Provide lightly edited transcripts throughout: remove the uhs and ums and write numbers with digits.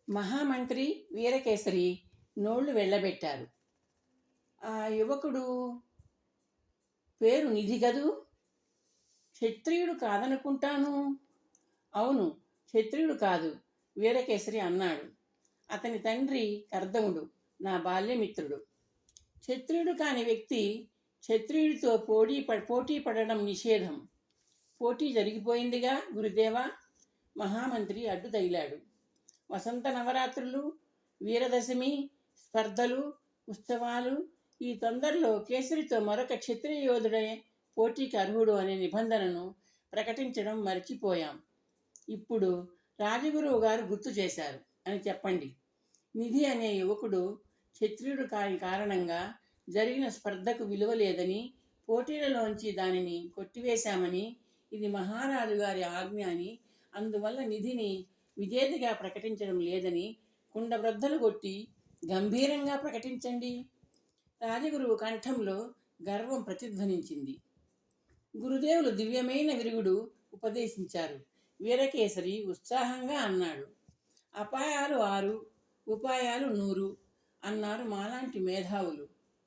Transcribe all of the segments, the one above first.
మహామంత్రి వీరకేసరి నోళ్లు వెళ్ళబెట్టారు. ఆ యువకుడు పేరు నిధి గదూ? క్షత్రియుడు కాదనుకుంటాను. అవును, క్షత్రియుడు కాదు, వీరకేసరి అన్నాడు. అతని తండ్రి కర్దముడు, నా బాల్యమిత్రుడు. క్షత్రియుడు కాని వ్యక్తి క్షత్రియుడితో పోటీ పడడం నిషేధం. పోటీ జరిగిపోయిందిగా గురుదేవా. మహామంత్రి అడ్డు తగిలాడు. వసంత నవరాత్రులు, వీరదశమి, స్పర్ధలు, ఉత్సవాలు, ఈ తొందరలో కేసరితో మరొక క్షత్రియ యోధుడే పోటీకి అర్హుడు అనే నిబంధనను ప్రకటించడం మర్చిపోయాం. ఇప్పుడు రాజగురువు గారు గుర్తు చేశారు అని చెప్పండి. నిధి అనే యువకుడు క్షత్రియుడు కాని కారణంగా జరిగిన స్పర్ధకు విలువ లేదని, పోటీలలోంచి దానిని కొట్టివేశామని, ఇది మహారాజు గారి ఆజ్ఞ అని, అందువల్ల నిధిని విజేతగా ప్రకటించడం లేదని కుండబ్రద్దలు కొట్టి గంభీరంగా ప్రకటించండి. రాజగురువు కంఠంలో గర్వం ప్రతిధ్వనించింది. గురుదేవులు దివ్యమైన విరుగుడు ఉపదేశించారు. వీరకేసరి ఉత్సాహంగా అన్నాడు. అపాయాలు 6, ఉపాయాలు 100 అన్నారు మాలాంటి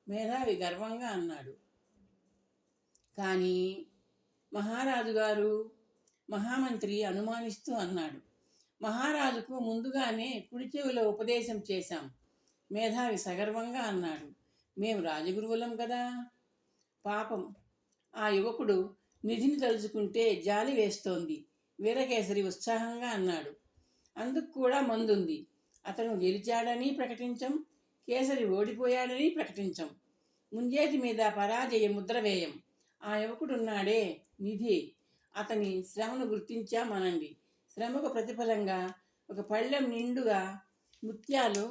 మేధావి గర్వంగా అన్నాడు. కానీ మహారాజు గారు, మహామంత్రి అనుమానిస్తూ అన్నాడు. మహారాజుకు ముందుగానే కుడి చెవిలో ఉపదేశం చేశాం, మేధావి సగర్వంగా అన్నాడు. మేము రాజగురువులం కదా. పాపం, ఆ యువకుడు నిధిని తలుచుకుంటే జాలి వేస్తోంది, వీరకేసరి ఉత్సాహంగా అన్నాడు. అందుకు కూడా మందుంది. అతను గెలిచాడని ప్రకటించం, కేసరి ఓడిపోయాడని ప్రకటించం. ముంజేతి మీద పరాజయ ముద్ర వేయం. ఆ యువకుడున్నాడే నిధి, అతని శ్రమను గుర్తించామనండి. శ్రమకు ప్రతిఫలంగా ఒక పళ్ళెం నిండుగా ముత్యాలు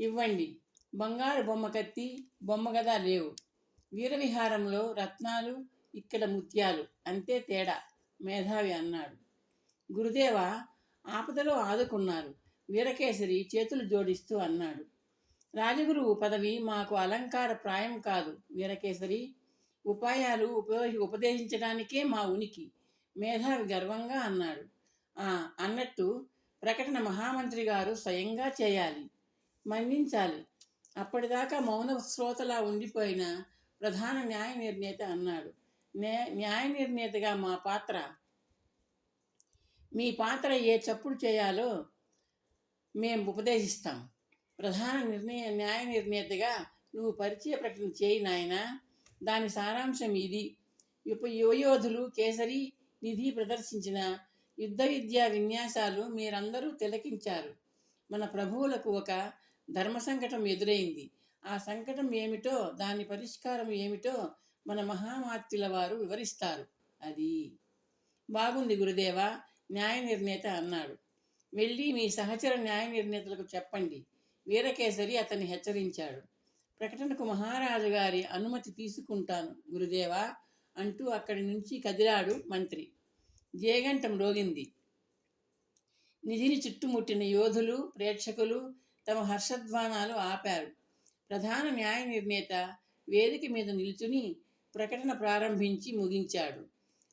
ఇవ్వండి. బంగారు బొమ్మ కత్తి, బొమ్మ గదా లేవు. వీరవిహారంలో రత్నాలు, ఇక్కడ ముత్యాలు, అంతే తేడా, మేధావి అన్నాడు. గురుదేవ, ఆపదలో ఆదుకున్నారు, వీరకేసరి చేతులు జోడిస్తూ అన్నాడు. రాజగురువు పదవి మాకు అలంకార ప్రాయం కాదు వీరకేసరి, ఉపాయాలు ఉపదేశించడానికే మా ఉనికి, మేధావి గర్వంగా అన్నాడు. అన్నట్టు ప్రకటన మహామంత్రి గారు స్వయంగా చేయాలి, మన్నించాలి. అప్పటిదాకా మౌన శ్రోతలా ఉండిపోయిన ప్రధాన న్యాయ నిర్ణేత అన్నాడు. న్యాయ నిర్ణేతగా మీ పాత్ర ఏ చప్పుడు చేయాలో మేము ఉపదేశిస్తాం. ప్రధాన న్యాయ నిర్ణేతగా నువ్వు పరిచయ ప్రకటన చేయి నాయనా. దాని సారాంశం ఇది. యువయోధులు కేసరి, నిధి ప్రదర్శించిన యుద్ధ విద్యా విన్యాసాలు మీరందరూ తిలకించారు. మన ప్రభువులకు ఒక ధర్మ సంకటం ఎదురైంది. ఆ సంకటం ఏమిటో, దాని పరిష్కారం ఏమిటో మన మహామాత్యుల వారు వివరిస్తారు. అది బాగుంది గురుదేవ, న్యాయ నిర్ణేత అన్నాడు. వెళ్ళి మీ సహచర న్యాయ నిర్ణేతలకు చెప్పండి, వీరకేసరి అతన్ని హెచ్చరించాడు. ప్రకటనకు మహారాజు గారి అనుమతి తీసుకుంటాను గురుదేవా అంటూ అక్కడి నుంచి కదిలాడు మంత్రి. జేగంటం రోగింది. నిధిని చుట్టుముట్టిన యోధులు, ప్రేక్షకులు తమ హర్షధ్వానాలు ఆపారు. ప్రధాన న్యాయ నిర్ణేత వేదిక మీద నిల్చుని ప్రకటన ప్రారంభించి ముగించాడు.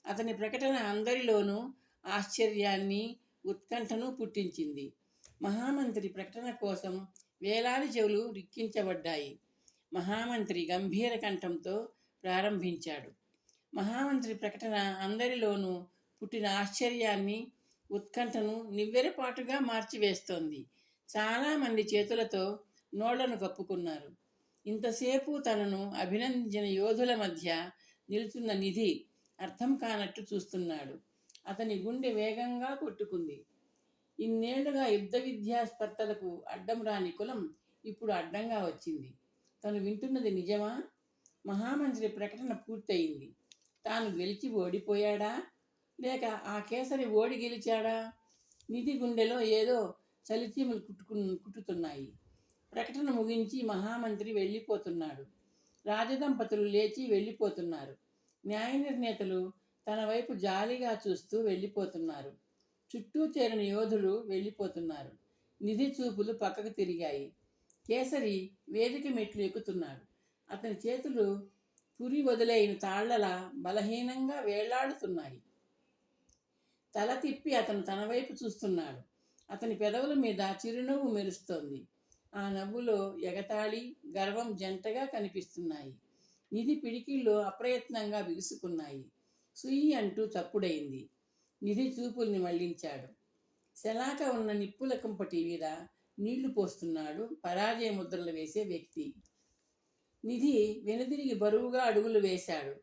అతని ప్రకటన అందరిలోనూ ఆశ్చర్యాన్ని, ఉత్కంఠను పుట్టించింది. మహామంత్రి ప్రకటన కోసం వేలాది చెవులు రిక్కించబడ్డాయి. మహామంత్రి గంభీర కంఠంతో ప్రారంభించాడు. మహామంత్రి ప్రకటన అందరిలోనూ పుట్టిన ఆశ్చర్యాన్ని, ఉత్కంఠను నివ్వెరపాటుగా మార్చివేస్తోంది. చాలామంది చేతులతో నోళ్లను కప్పుకున్నారు. ఇంతసేపు తనను అభినందించిన యోధుల మధ్య నిలుచున్న నిధి అర్థం కానట్టు చూస్తున్నాడు. అతని గుండె వేగంగా కొట్టుకుంది. ఇన్నేళ్లుగా యుద్ధ విద్యా స్పర్ధలకు అడ్డం రాని కులం ఇప్పుడు అడ్డంగా వచ్చింది. తను వింటున్నది నిజమా? మహామంత్రి ప్రకటన పూర్తయింది. తాను గెలిచి ఓడిపోయాడా, లేక ఆ కేసరి ఓడి గెలిచాడా? నిధి గుండెలో ఏదో చలిచీమలు కుట్టుతున్నాయి. ప్రకటన ముగించి మహామంత్రి వెళ్ళిపోతున్నాడు. రాజదంపతులు లేచి వెళ్ళిపోతున్నారు. న్యాయ నిర్ణేతలు తన వైపు జాలిగా చూస్తూ వెళ్ళిపోతున్నారు. చుట్టూ చేరిన యోధులు వెళ్ళిపోతున్నారు. నిధి చూపులు పక్కకు తిరిగాయి. కేసరి వేదిక మెట్లు ఎక్కుతున్నాడు. అతని చేతులు పురి వదిలైన తాళ్లలా బలహీనంగా వేళ్లాడుతున్నాయి. తల తిప్పి అతను తన వైపు చూస్తున్నాడు. అతని పెదవుల మీద చిరునవ్వు మెరుస్తోంది. ఆ నవ్వులో ఎగతాళి, గర్వం జంటగా కనిపిస్తున్నాయి. నిధి పిడికిళ్ళు అప్రయత్నంగా బిగుసుకున్నాయి. సుయ్యి అంటూ చప్పుడైంది. నిధి చూపుల్ని మళ్లించాడు. శలాక ఉన్న నిప్పుల కుంపటి మీద నీళ్లు పోస్తున్నాడు పరాజయ ముద్రలు వేసే వ్యక్తి. నిధి వెనుదిరిగి బరువుగా అడుగులు వేశాడు.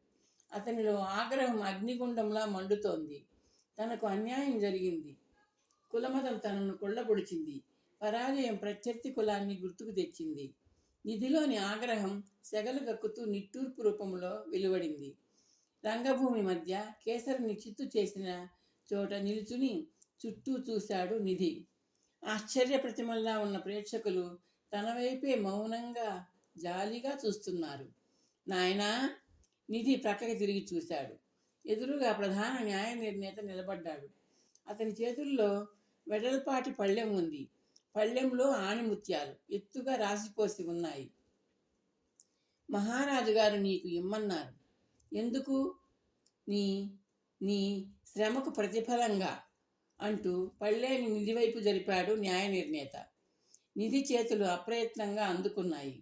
అతనిలో ఆగ్రహం అగ్నిగుండంలా మండుతోంది. తనకు అన్యాయం జరిగింది. కులమతం తనను కొల్లబొడిచింది. పరాజయం ప్రత్యర్థి కులాన్ని గుర్తుకు తెచ్చింది. నిధిలోని ఆగ్రహం సెగలు గక్కుతూ నిట్టూర్పు రూపంలో వెలువడింది. రంగభూమి మధ్య కేసరిని చిత్తు చేసిన చోట నిలుచుని చుట్టూ చూశాడు నిధి. ఆశ్చర్య ప్రతిమల్లా ఉన్న ప్రేక్షకులు తన వైపే మౌనంగా జాలిగా చూస్తున్నారు. నాయనా, నిధి ప్రక్కకి తిరిగి చూశాడు. ఎదురుగా ప్రధాన న్యాయ నిర్ణేత నిలబడ్డాడు. అతని చేతుల్లో వెడల్పాటి పళ్ళెం ఉంది. పళ్ళెంలో ఆణిముత్యాలు ఎత్తుగా రాసిపోసి ఉన్నాయి. మహారాజు గారు నీకు ఇమ్మన్నారు. ఎందుకు? నీ నీ శ్రమకు ప్రతిఫలంగా అంటూ పళ్ళేని నిధి వైపు జరిపాడు న్యాయ నిర్ణేత. నిధి చేతులు అప్రయత్నంగా అందుకున్నాయి.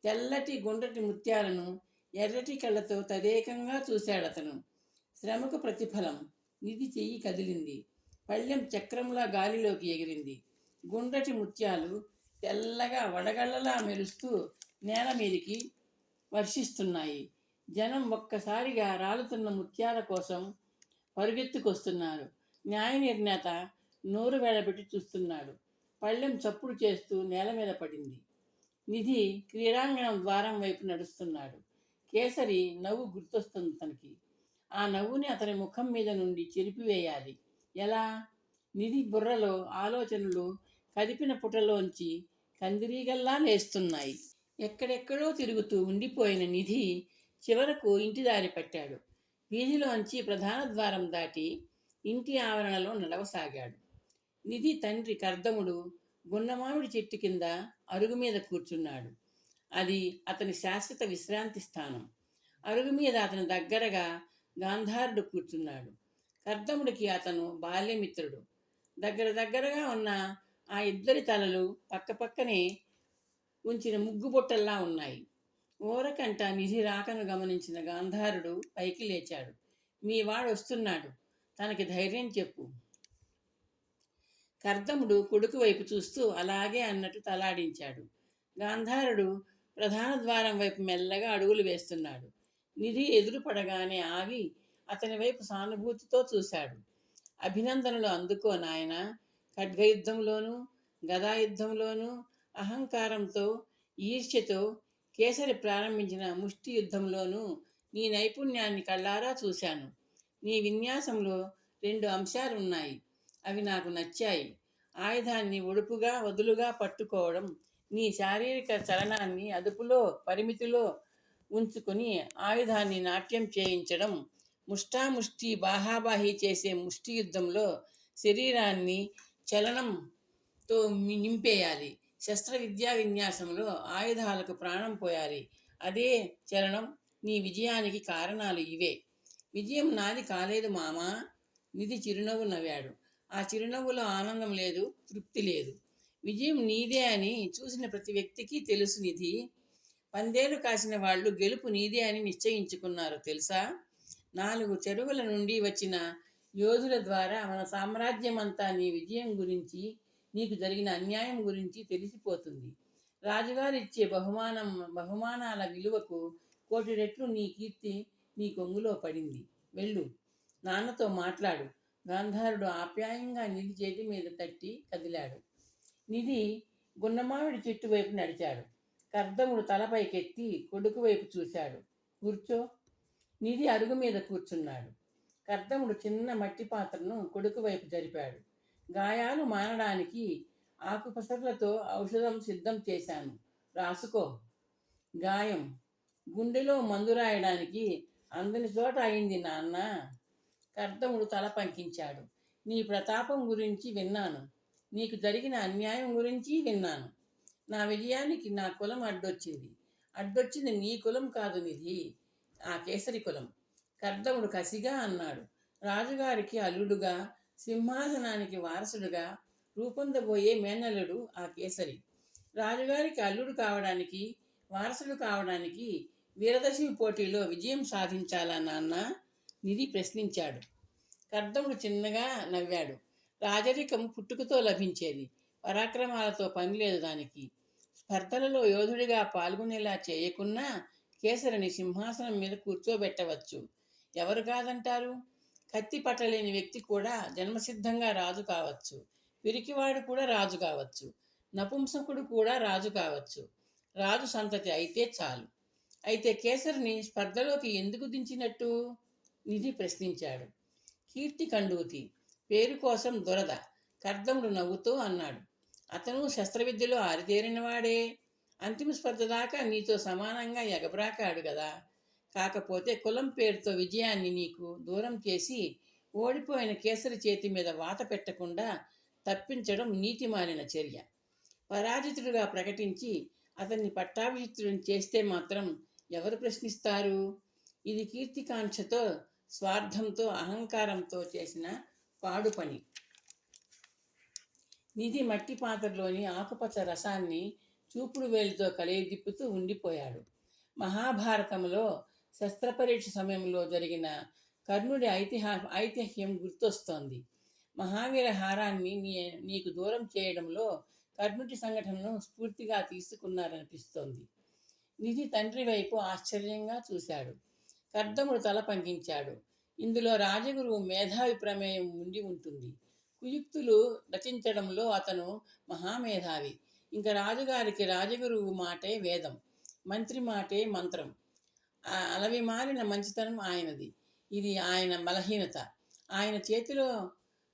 తెల్లటి గుండ్రటి ముత్యాలను ఎర్రటి కళ్ళతో తదేకంగా చూశాడతను. శ్రమకు ప్రతిఫలం. నిధి చెయ్యి కదిలింది. పళ్ళెం చక్రంలా గాలిలోకి ఎగిరింది. గుండ్రటి ముత్యాలు తెల్లగా వడగళ్ళలా మెరుస్తూ నేల మీదికి వర్షిస్తున్నాయి. జనం ఒక్కసారిగా రాలుతున్న ముత్యాల కోసం పరుగెత్తుకొస్తున్నారు. న్యాయ నిర్ణేత నోరు వేడబెట్టి చూస్తున్నాడు. పళ్ళెం చప్పుడు చేస్తూ నేల మీద పడింది. నిధి క్రీడాంగణం ద్వారం వైపు నడుస్తున్నాడు. కేసరి నవ్వు గుర్తొస్తుంది తనకి. ఆ నవ్వుని అతని ముఖం మీద నుండి చెరిపివేయాలి. ఎలా? నిధి బుర్రలో ఆలోచనలు కదిపిన పుటలోంచి కందిరీగల్లా లేస్తున్నాయి. ఎక్కడెక్కడో తిరుగుతూ ఉండిపోయిన నిధి చివరకు ఇంటి దారి పట్టాడు. వీధిలోంచి ప్రధాన ద్వారం దాటి ఇంటి ఆవరణలో నడవసాగాడు. నిధి తండ్రి కర్దముడు గున్నమామిడి చెట్టు కింద అరుగు మీద కూర్చున్నాడు. అది అతని శాశ్వత విశ్రాంతి స్థానం. అరుగు మీద అతని దగ్గరగా గాంధారుడు కూర్చున్నాడు. కర్దముడికి అతను బాల్యమిత్రుడు. దగ్గరగా ఉన్న ఆ ఇద్దరి తలలు పక్కపక్కనే ఉంచిన ముగ్గుబొట్టల్లా ఉన్నాయి. ఓరకంట నిధి రాకను గమనించిన గాంధారుడు పైకి లేచాడు. మీ వాడు వస్తున్నాడు, తనకి ధైర్యం చెప్పు. కర్దముడు కొడుకు వైపు చూస్తూ అలాగే అన్నట్టు తలాడించాడు. గాంధారుడు ప్రధాన ద్వారం వైపు మెల్లగా అడుగులు వేస్తున్నాడు. నిధి ఎదురుపడగానే ఆగి అతని వైపు సానుభూతితో చూశాడు. అభినందనలు అందుకో నాయనా. ఖడ్గయుద్ధంలోనూ గదాయుద్ధంలోనూ అహంకారంతో ఈర్ష్యతో కేసరి ప్రారంభించిన ముష్టి యుద్ధంలోనూ నీ నైపుణ్యాన్ని కళ్ళారా చూశాను. నీ విన్యాసంలో 2 అంశాలున్నాయి. అవి నాకు నచ్చాయి. ఆయుధాన్ని ఒడుపుగా వదులుగా పట్టుకోవడం, నీ శారీరక చలనాన్ని అదుపులో పరిమితిలో ఉంచుకొని ఆయుధాన్ని నాట్యం చేయించడం. ముష్టాముష్టి బాహాబాహి చేసే ముష్టి యుద్ధంలో శరీరాన్ని చలనంతో నింపేయాలి. శస్త్ర విద్యా విన్యాసంలో ఆయుధాలకు ప్రాణం పోయాలి. అదే చలనం. నీ విజయానికి కారణాలు ఇవే. విజయం నాది కాలేదు మామా. నిధి చిరునవ్వు నవ్వాడు. ఆ చిరునవ్వులో ఆనందం లేదు, తృప్తి లేదు. విజయం నీదే అని చూసిన ప్రతి వ్యక్తికి తెలుసు నిధి. పందేలు కాసిన వాళ్ళు గెలుపు నీదే అని నిశ్చయించుకున్నారు తెలుసా? 4 చెరువుల నుండి వచ్చిన యోధుల ద్వారా మన సామ్రాజ్యం అంతా నీ విజయం గురించి, నీకు జరిగిన అన్యాయం గురించి తెలిసిపోతుంది. రాజుగారు ఇచ్చే బహుమానాల విలువకు 1,000,000 రెట్లు నీ కీర్తి నీ కొంగులో పడింది. వెళ్ళు, నాన్నతో మాట్లాడు. గాంధారుడు ఆప్యాయంగా నిధి చేతి మీద తట్టి కదిలాడు. నిధి గున్నమామిడి చెట్టు వైపు నడిచాడు. కర్దముడు తలపైకెత్తి కొడుకు వైపు చూశాడు. కూర్చో. నిధి అరుగు మీద కూర్చున్నాడు. కర్దముడు చిన్న మట్టి పాత్రను కొడుకు వైపు జరిపాడు. గాయాలు మానడానికి ఆకుపసర్లతో ఔషధం సిద్ధం చేశాను, రాసుకో. గాయం గుండెలో మందు రాయడానికి అందని చోట అయింది నాన్న. కర్దముడు తల పంకించాడు. నీ ప్రతాపం గురించి విన్నాను. నీకు జరిగిన అన్యాయం గురించి విన్నాను. నా విజయానికి నా కులం అడ్డొచ్చింది నీ కులం కాదు నిధి, ఆ కేసరి కులం. కర్దముడు కసిగా అన్నాడు. రాజుగారికి అల్లుడుగా, సింహాసనానికి వారసుడుగా రూపొందబోయే మేనల్లుడు ఆ కేసరి. రాజుగారికి అల్లుడు కావడానికి, వారసుడు కావడానికి వీరదశమి పోటీలో విజయం సాధించాలా నాన్న? నిధి ప్రశ్నించాడు. కర్దముడు చిన్నగా నవ్వాడు. రాజరికం పుట్టుకతో లభించేది, పరాక్రమాలతో పని లేదు దానికి. స్పర్ధలలో యోధుడిగా పాల్గొనేలా చేయకున్నా కేసరిని సింహాసనం మీద కూర్చోబెట్టవచ్చు. ఎవరు కాదంటారు? కత్తి పట్టలేని వ్యక్తి కూడా జన్మసిద్ధంగా రాజు కావచ్చు. పిరికివాడు కూడా రాజు కావచ్చు. నపుంసకుడు కూడా రాజు కావచ్చు. రాజు సంతతి అయితే చాలు. అయితే కేసరిని స్పర్ధలోకి ఎందుకు దించినట్టు? నిధి ప్రశ్నించాడు. కీర్తి కండూతి, పేరు కోసం దురద. కర్దముడు నవ్వుతూ అన్నాడు. అతను శస్త్రవిద్యలో ఆరితేరినవాడే. అంతిమ స్పర్ధ దాకా నీతో సమానంగా ఎగబ్రాకాడు కదా. కాకపోతే కులం పేరుతో విజయాన్ని నీకు దూరం చేసి ఓడిపోయిన కేసరి చేతి మీద వాత పెట్టకుండా తప్పించడం నీతి మాలిన చర్య. పరాజితుడిగా ప్రకటించి అతన్ని పట్టాభిషిక్తుడిని చేస్తే మాత్రం ఎవరు ప్రశ్నిస్తారు? ఇది కీర్తికాంక్షతో, స్వార్థంతో, అహంకారంతో చేసిన పాడు పని. నిధి మట్టి పాత్రలోని ఆకుపచ్చ రసాన్ని చూపుడు వేలితో కలయిదిప్పుతూ ఉండిపోయాడు. మహాభారతంలో శస్త్రపరీక్ష సమయంలో జరిగిన కర్ణుడి ఐతిహ్యం గుర్తొస్తోంది. మహావీర హారాన్ని నీకు దూరం చేయడంలో కర్ణుడి సంఘటనను స్ఫూర్తిగా తీసుకున్నారనిపిస్తోంది. నిధి తండ్రి వైపు ఆశ్చర్యంగా చూశాడు. కర్దముడు తల పంకించాడు. ఇందులో రాజగురువు మేధావి ప్రమేయం ఉండి ఉంటుంది. కుయుక్తులు రచించడంలో అతను మహామేధావి. ఇంకా రాజుగారికి రాజగురువు మాటే వేదం, మంత్రి మాటే మంత్రం. అలవి మారిన మంచితనం ఆయనది. ఇది ఆయన బలహీనత. ఆయన చేతిలో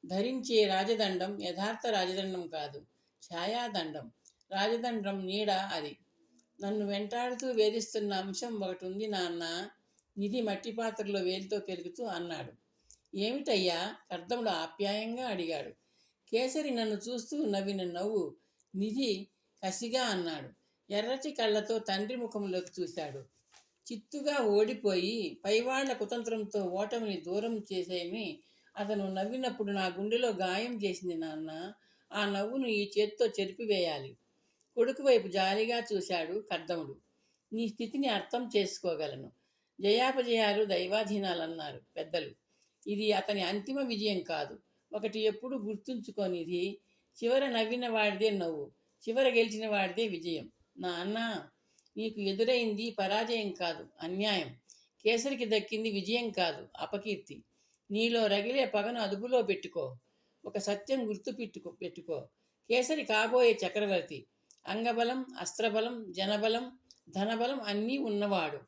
ధరించే రాజదండం యథార్థ రాజదండం కాదు, ఛాయాదండం. రాజదండం నీడ అది. నన్ను వెంటాడుతూ వేధిస్తున్న అంశం ఒకటి ఉంది నాన్న. నిధి మట్టి పాత్రలో వేలితో కెలుగుతూ అన్నాడు. ఏమిటయ్యా? కర్దముడు ఆప్యాయంగా అడిగాడు. కేసరి నన్ను చూస్తూ నవ్విన నవ్వు. నిధి కసిగా అన్నాడు. ఎర్రటి కళ్ళతో తండ్రి ముఖంలోకి చూశాడు. చిత్తుగా ఓడిపోయి పైవాళ్ల కుతంత్రంతో ఓటమిని దూరం చేసేమి అతను నవ్వినప్పుడు నా గుండెలో గాయం చేసింది నాన్న. ఆ నవ్వును ఈ చేత్తో చెరిపివేయాలి. కొడుకు వైపు జాలిగా చూశాడు కర్దముడు. నీ స్థితిని అర్థం చేసుకోగలను. జయాపజయాలు దైవాధీనాలన్నారు పెద్దలు. ఇది అతని అంతిమ విజయం కాదు. ఒకటి ఎప్పుడు గుర్తుంచుకోనిది, చివర నవ్విన వాడిదే నవ్వు, చివర గెలిచిన వాడిదే విజయం. నా అన్న, నీకు ఎదురైంది పరాజయం కాదు, అన్యాయం. కేసరికి దక్కింది విజయం కాదు, అపకీర్తి. నీలో రగిలే పగను అదుపులో పెట్టుకో. ఒక సత్యం పెట్టుకో. కేసరి కాబోయే చక్రవర్తి. అంగబలం, అస్త్రబలం, జనబలం, ధనబలం అన్నీ ఉన్నవాడు.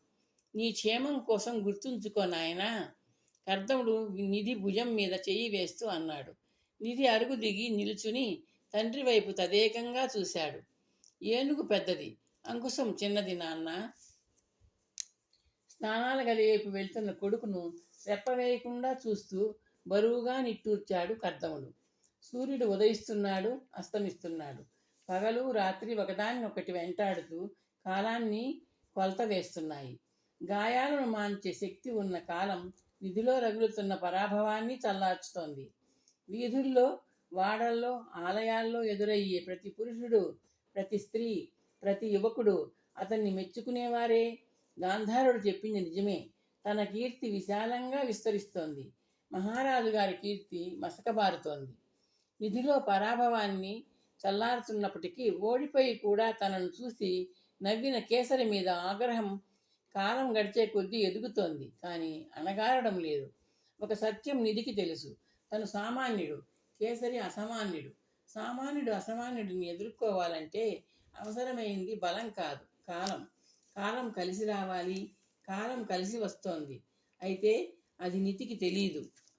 నీ క్షేమం కోసం గుర్తుంచుకో నాయనా. కర్దముడు నిధి భుజం మీద చెయ్యి వేస్తూ అన్నాడు. నిధి అరుగు దిగి నిలుచుని తండ్రి వైపు తదేకంగా చూశాడు. ఏనుగు పెద్దది, అంకుశం చిన్నది నాన్న. స్నానాల గది వైపు వెళ్తున్న కొడుకును రెప్పవేయకుండా చూస్తూ బరువుగా నిట్టూర్చాడు కర్దముడు. సూర్యుడు ఉదయిస్తున్నాడు, అస్తమిస్తున్నాడు. పగలు రాత్రి ఒకదాన్నొకటి వెంటాడుతూ కాలాన్ని కొలత వేస్తున్నాయి. గాయాలను మాన్చే శక్తి ఉన్న కాలం నిధిలో రగులుతున్న పరాభవాన్ని చల్లార్చుతోంది. వీధుల్లో, వాడల్లో, ఆలయాల్లో ఎదురయ్యే ప్రతి పురుషుడు, ప్రతి స్త్రీ, ప్రతి యువకుడు అతన్ని మెచ్చుకునేవారే. గాంధారుడు చెప్పింది నిజమే. తన కీర్తి విశాలంగా విస్తరిస్తోంది. మహారాజు గారి కీర్తి మసకబారుతోంది. నిధిలో పరాభవాన్ని చల్లారుతున్నప్పటికీ ఓడిపోయి కూడా తనను చూసి నవ్విన కేసరి మీద ఆగ్రహం కాలం గడిచే కొద్దీ ఎదుగుతోంది, కానీ అణగారడం లేదు. ఒక సత్యం నిధికి తెలుసు. తను సామాన్యుడు, కేసరి అసామాన్యుడు. సామాన్యుడు అసామాన్యుడిని ఎదుర్కోవాలంటే అవసరమైంది బలం కాదు, కాలం. కాలం కలిసి రావాలి. కాలం కలిసి వస్తోంది. అయితే అది నిధికి తెలీదు.